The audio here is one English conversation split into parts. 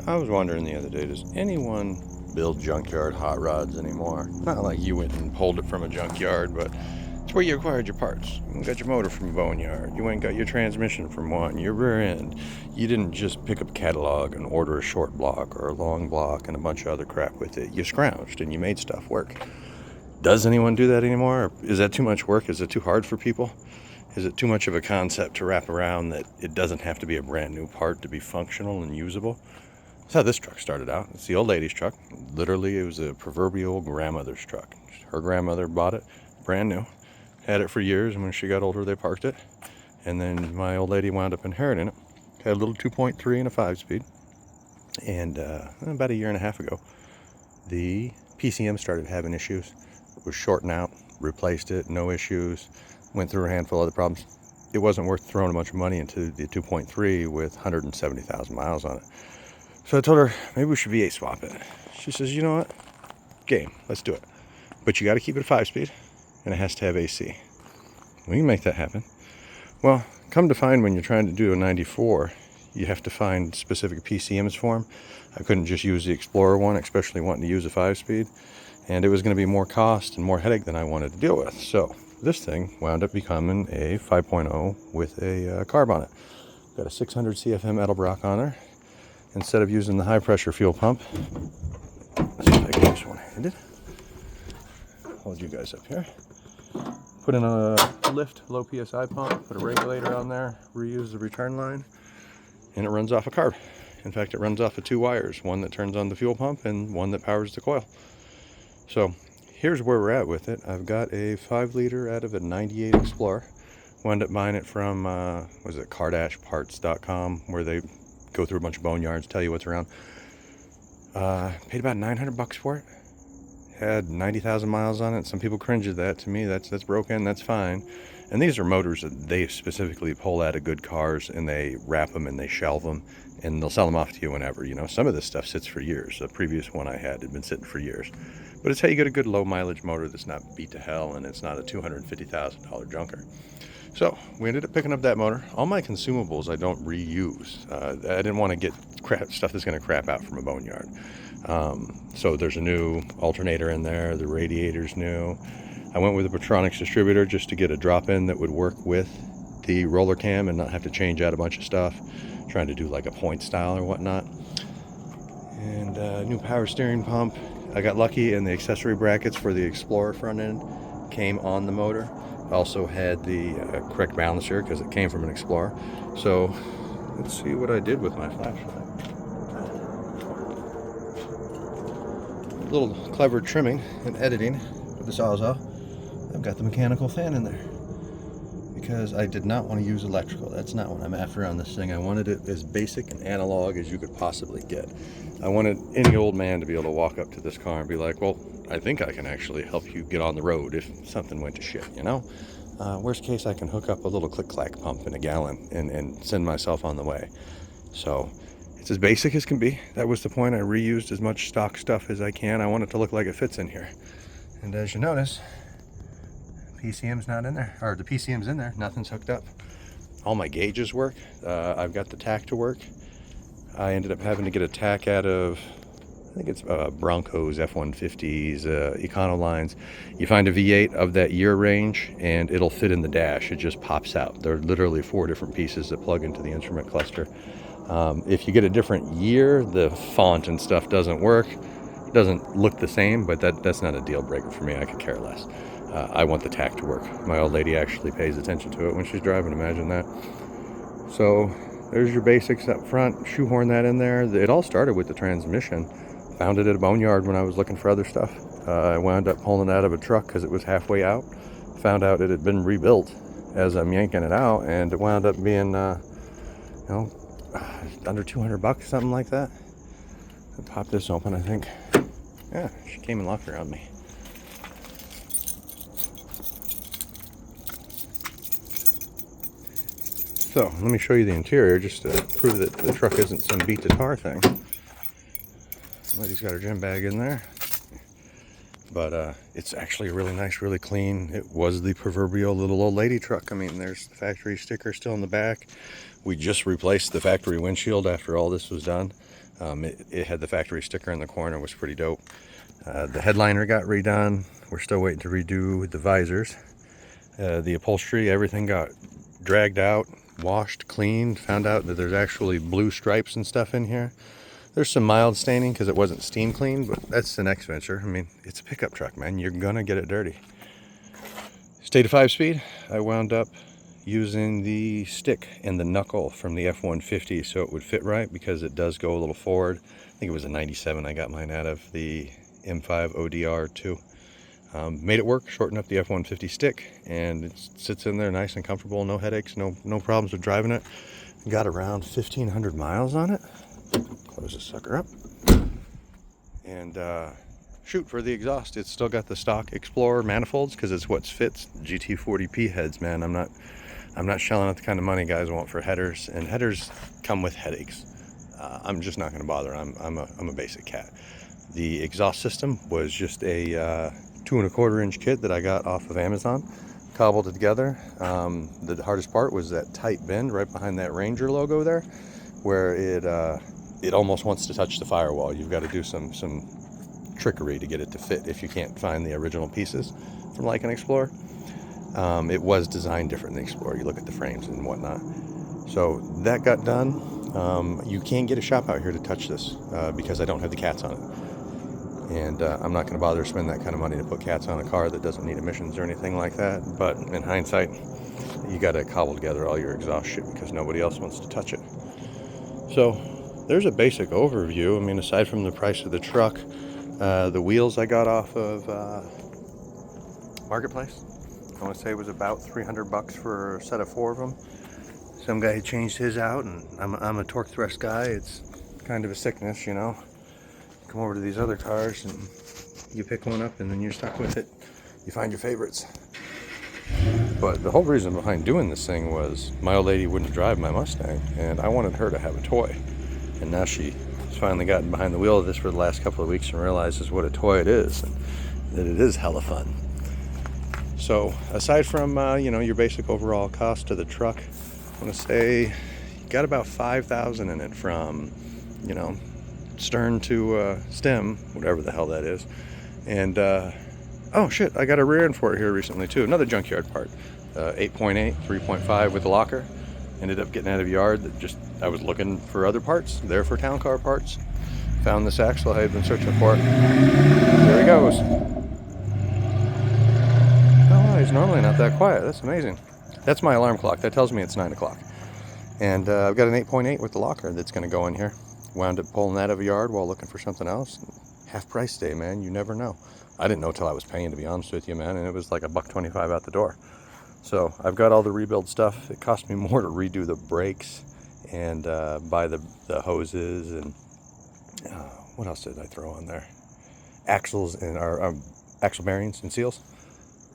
I was wondering the other day, does anyone build junkyard hot rods anymore? Not like you went and pulled it from a junkyard, but it's where you acquired your parts. You got your motor from a boneyard. You went and got your transmission from one, your rear end. You didn't just pick up a catalog and order a short block or a long block and a bunch of other crap with it. You scrounged and you made stuff work. Does anyone do that anymore? Is that too much work? Is it too hard for people? Is it too much of a concept to wrap around that it doesn't have to be a brand new part to be functional and usable? That's how this truck started out. It's the old lady's truck. Literally, it was a proverbial grandmother's truck. Her grandmother bought it brand new, had it for years, and when she got older, they parked it. And then my old lady wound up inheriting it. Had a little 2.3 and a 5-speed. And about a year and a half ago, the PCM started having issues. It was shorting out, replaced it, no issues. Went through a handful of other problems. It wasn't worth throwing a bunch of money into the 2.3 with 170,000 miles on it. So I told her, maybe we should V8 swap it. She says, you know what? Game, let's do it. But you got to keep it a 5-speed, and it has to have AC. We can make that happen. Well, come to find when you're trying to do a 94, you have to find specific PCMs for them. I couldn't just use the Explorer one, especially wanting to use a 5-speed. And it was going to be more cost and more headache than I wanted to deal with. So this thing wound up becoming a 5.0 with a carb on it. Got a 600 CFM Edelbrock on there. Instead of using the high pressure fuel pump, let's see if I can do this one-handed. Hold you guys up here. Put in a lift, low PSI pump, put a regulator on there, reuse the return line, and it runs off a carb. In fact, it runs off of 2 wires, one that turns on the fuel pump and one that powers the coil. So here's where we're at with it. I've got a 5-liter out of a 98 Explorer. Wound up buying it from, was it cardashparts.com, where they go through a bunch of boneyards, tell you what's around. Paid about $900 for it. Had 90,000 miles on it. Some people cringe at that. To me, that's broken. That's fine. And these are motors that they specifically pull out of good cars, and they wrap them and they shelve them, and they'll sell them off to you whenever. You know, some of this stuff sits for years. The previous one I had been sitting for years. But it's how you get a good low mileage motor that's not beat to hell, and it's not a $250,000 junker. So we ended up picking up that motor. All my consumables I don't reuse. I didn't want to get stuff that's going to crap out from a boneyard. So there's a new alternator in there. The radiator's new. I went with a Petronix distributor just to get a drop-in that would work with the roller cam and not have to change out a bunch of stuff. Trying to do like a point style or whatnot. And new power steering pump. I got lucky, and the accessory brackets for the Explorer front end came on the motor. Also had the correct balancer because it came from an Explorer. So let's see what I did with my flashlight. A little clever trimming and editing with the Sawzall. I've got the mechanical fan in there because I did not want to use electrical. That's not what I'm after on this thing. I wanted it as basic and analog as you could possibly get. I wanted any old man to be able to walk up to this car and be like, well, I think I can actually help you get on the road if something went to shit, you know? Worst case, I can hook up a little click-clack pump in a gallon and send myself on the way. So it's as basic as can be. That was the point. I reused as much stock stuff as I can. I want it to look like it fits in here. And as you notice, PCM's not in there, or the PCM's in there. Nothing's hooked up. All my gauges work. I've got the tack to work. I ended up having to get a tack out of, I think it's Broncos, F-150s, Econolines. You find a V8 of that year range, and it'll fit in the dash. It just pops out. There are literally 4 different pieces that plug into the instrument cluster. If you get a different year, the font and stuff doesn't work. It doesn't look the same, but that's not a deal breaker for me. I could care less. I want the tack to work. My old lady actually pays attention to it when she's driving, imagine that. So there's your basics up front, shoehorn that in there. It all started with the transmission. Found it at a boneyard when I was looking for other stuff. I wound up pulling it out of a truck because it was halfway out. Found out it had been rebuilt as I'm yanking it out, and it wound up being, under $200, something like that. I popped this open, I think. Yeah, she came and locked around me. So let me show you the interior just to prove that the truck isn't some beat to tar thing. Lady's got her gym bag in there, but it's actually really nice, really clean. It was the proverbial little old lady truck. I mean, there's the factory sticker still in the back. We just replaced the factory windshield after all this was done. It had the factory sticker in the corner, was pretty dope. The headliner got redone. We're still waiting to redo the visors. The upholstery, everything got dragged out, washed, cleaned. Found out that there's actually blue stripes and stuff in here. There's some mild staining because it wasn't steam cleaned, but that's the next venture. I mean, it's a pickup truck, man. You're gonna get it dirty. Stayed at 5-speed. I wound up using the stick and the knuckle from the F-150 so it would fit right, because it does go a little forward. I think it was a 97 I got mine out of, the M5 ODR2. Made it work, shortened up the F-150 stick, and it sits in there nice and comfortable, no headaches, no problems with driving it. Got around 1,500 miles on it. Close this sucker up. And shoot, for the exhaust, it's still got the stock Explorer manifolds because it's what fits GT40P heads, man. I'm not shelling out the kind of money guys want for headers, and headers come with headaches. I'm just not going to bother. I'm a basic cat. The exhaust system was just a 2 1/4-inch kit that I got off of Amazon, cobbled it together. The hardest part was that tight bend right behind that Ranger logo there, where it almost wants to touch the firewall. You've got to do some trickery to get it to fit if you can't find the original pieces from like an Explorer. It was designed different than the Explorer. You look at the frames and whatnot. So that got done. You can't get a shop out here to touch this because I don't have the cats on it. And I'm not going to bother to spend that kind of money to put cats on a car that doesn't need emissions or anything like that. But in hindsight, you got to cobble together all your exhaust shit because nobody else wants to touch it. So there's a basic overview. I mean, aside from the price of the truck, the wheels I got off of Marketplace, I want to say it was about $300 for a set of 4 of them. Some guy changed his out, and I'm a torque thrust guy. It's kind of a sickness, you know. Come over to these other cars and you pick one up and then you're stuck with it. You find your favorites. But the whole reason behind doing this thing was my old lady wouldn't drive my Mustang, and I wanted her to have a toy. And now she's finally gotten behind the wheel of this for the last couple of weeks and realizes what a toy it is, and that it is hella fun. So aside from your basic overall cost to the truck, I want to say you got about $5,000 in it, from stern to stem, whatever the hell that is. And oh shit, I got a rear end for it here recently too, another junkyard part. 8.8 3.5 with the locker. Ended up getting out of yard that I was looking for other parts there, for town car parts. Found this axle I had been searching for. There he goes. Oh, he's normally not that quiet. That's amazing. That's my alarm clock. That tells me it's 9 o'clock. And I've got an 8.8 with the locker that's going to go in here. Wound up pulling that out of yard while looking for something else. Half price day, man. You never know. I didn't know till I was paying, to be honest with you, man. And it was like $1.25 out the door. So I've got all the rebuild stuff. It cost me more to redo the brakes and buy the hoses and what else did I throw on there? Axles and our axle bearings and seals.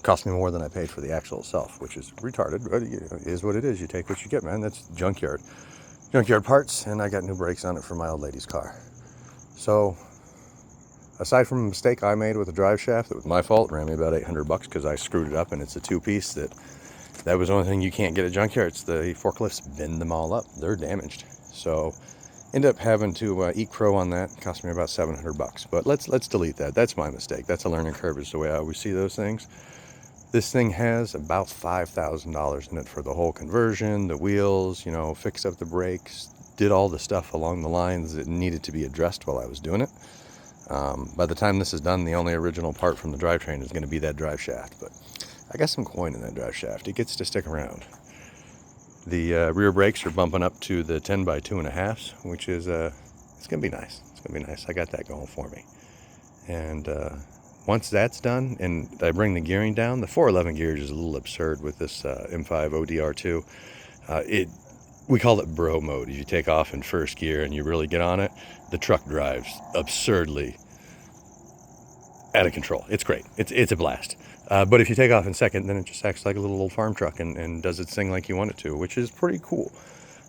Cost me more than I paid for the axle itself, which is retarded, but it is what it is. You take what you get, man. That's junkyard parts, and I got new brakes on it for my old lady's car. So aside from a mistake I made with the drive shaft, that was my fault. It ran me about $800 because I screwed it up, and it's a 2-piece. That was the only thing you can't get at junkyards. The forklifts bend them all up. They're damaged. So ended up having to eat crow on that. It cost me about $700. But let's delete that. That's my mistake. That's a learning curve, is the way I always see those things. This thing has about $5,000 in it for the whole conversion, the wheels, fixed up the brakes, did all the stuff along the lines that needed to be addressed while I was doing it. By the time this is done, the only original part from the drivetrain is going to be that drive shaft. But I got some coin in that drive shaft. It gets to stick around. The rear brakes are bumping up to the 10 by 2.5, which is it's going to be nice. It's going to be nice. I got that going for me. And once that's done and I bring the gearing down, the 411 gears is a little absurd with this M5 ODR2. We call it bro mode. If you take off in first gear and you really get on it, the truck drives absurdly out of control. It's great. It's a blast. But if you take off in second, then it just acts like a little old farm truck and does its thing like you want it to, which is pretty cool.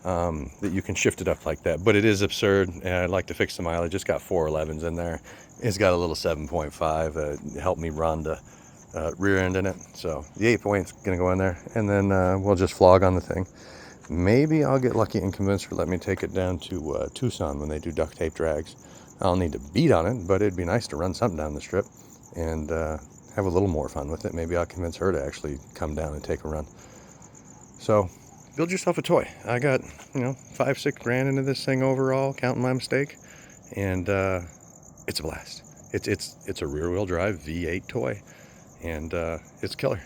That you can shift it up like that. But it is absurd, and I'd like to fix the mileage. It's got 411s in there. It's got a little 7.5. Helped me run the rear end in it. So the 8.8 is going to go in there, and then we'll just flog on the thing. Maybe I'll get lucky and convince her to let me take it down to Tucson when they do duct tape drags. I'll need to beat on it, but it'd be nice to run something down the strip and have a little more fun with it. Maybe I'll convince her to actually come down and take a run. So, build yourself a toy. I got, $5-6 grand into this thing overall, counting my mistake, and it's a blast. It's a rear-wheel drive V8 toy, and it's killer.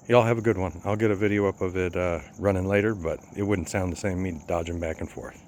Y'all have a good one. I'll get a video up of it running later, but it wouldn't sound the same me dodging back and forth.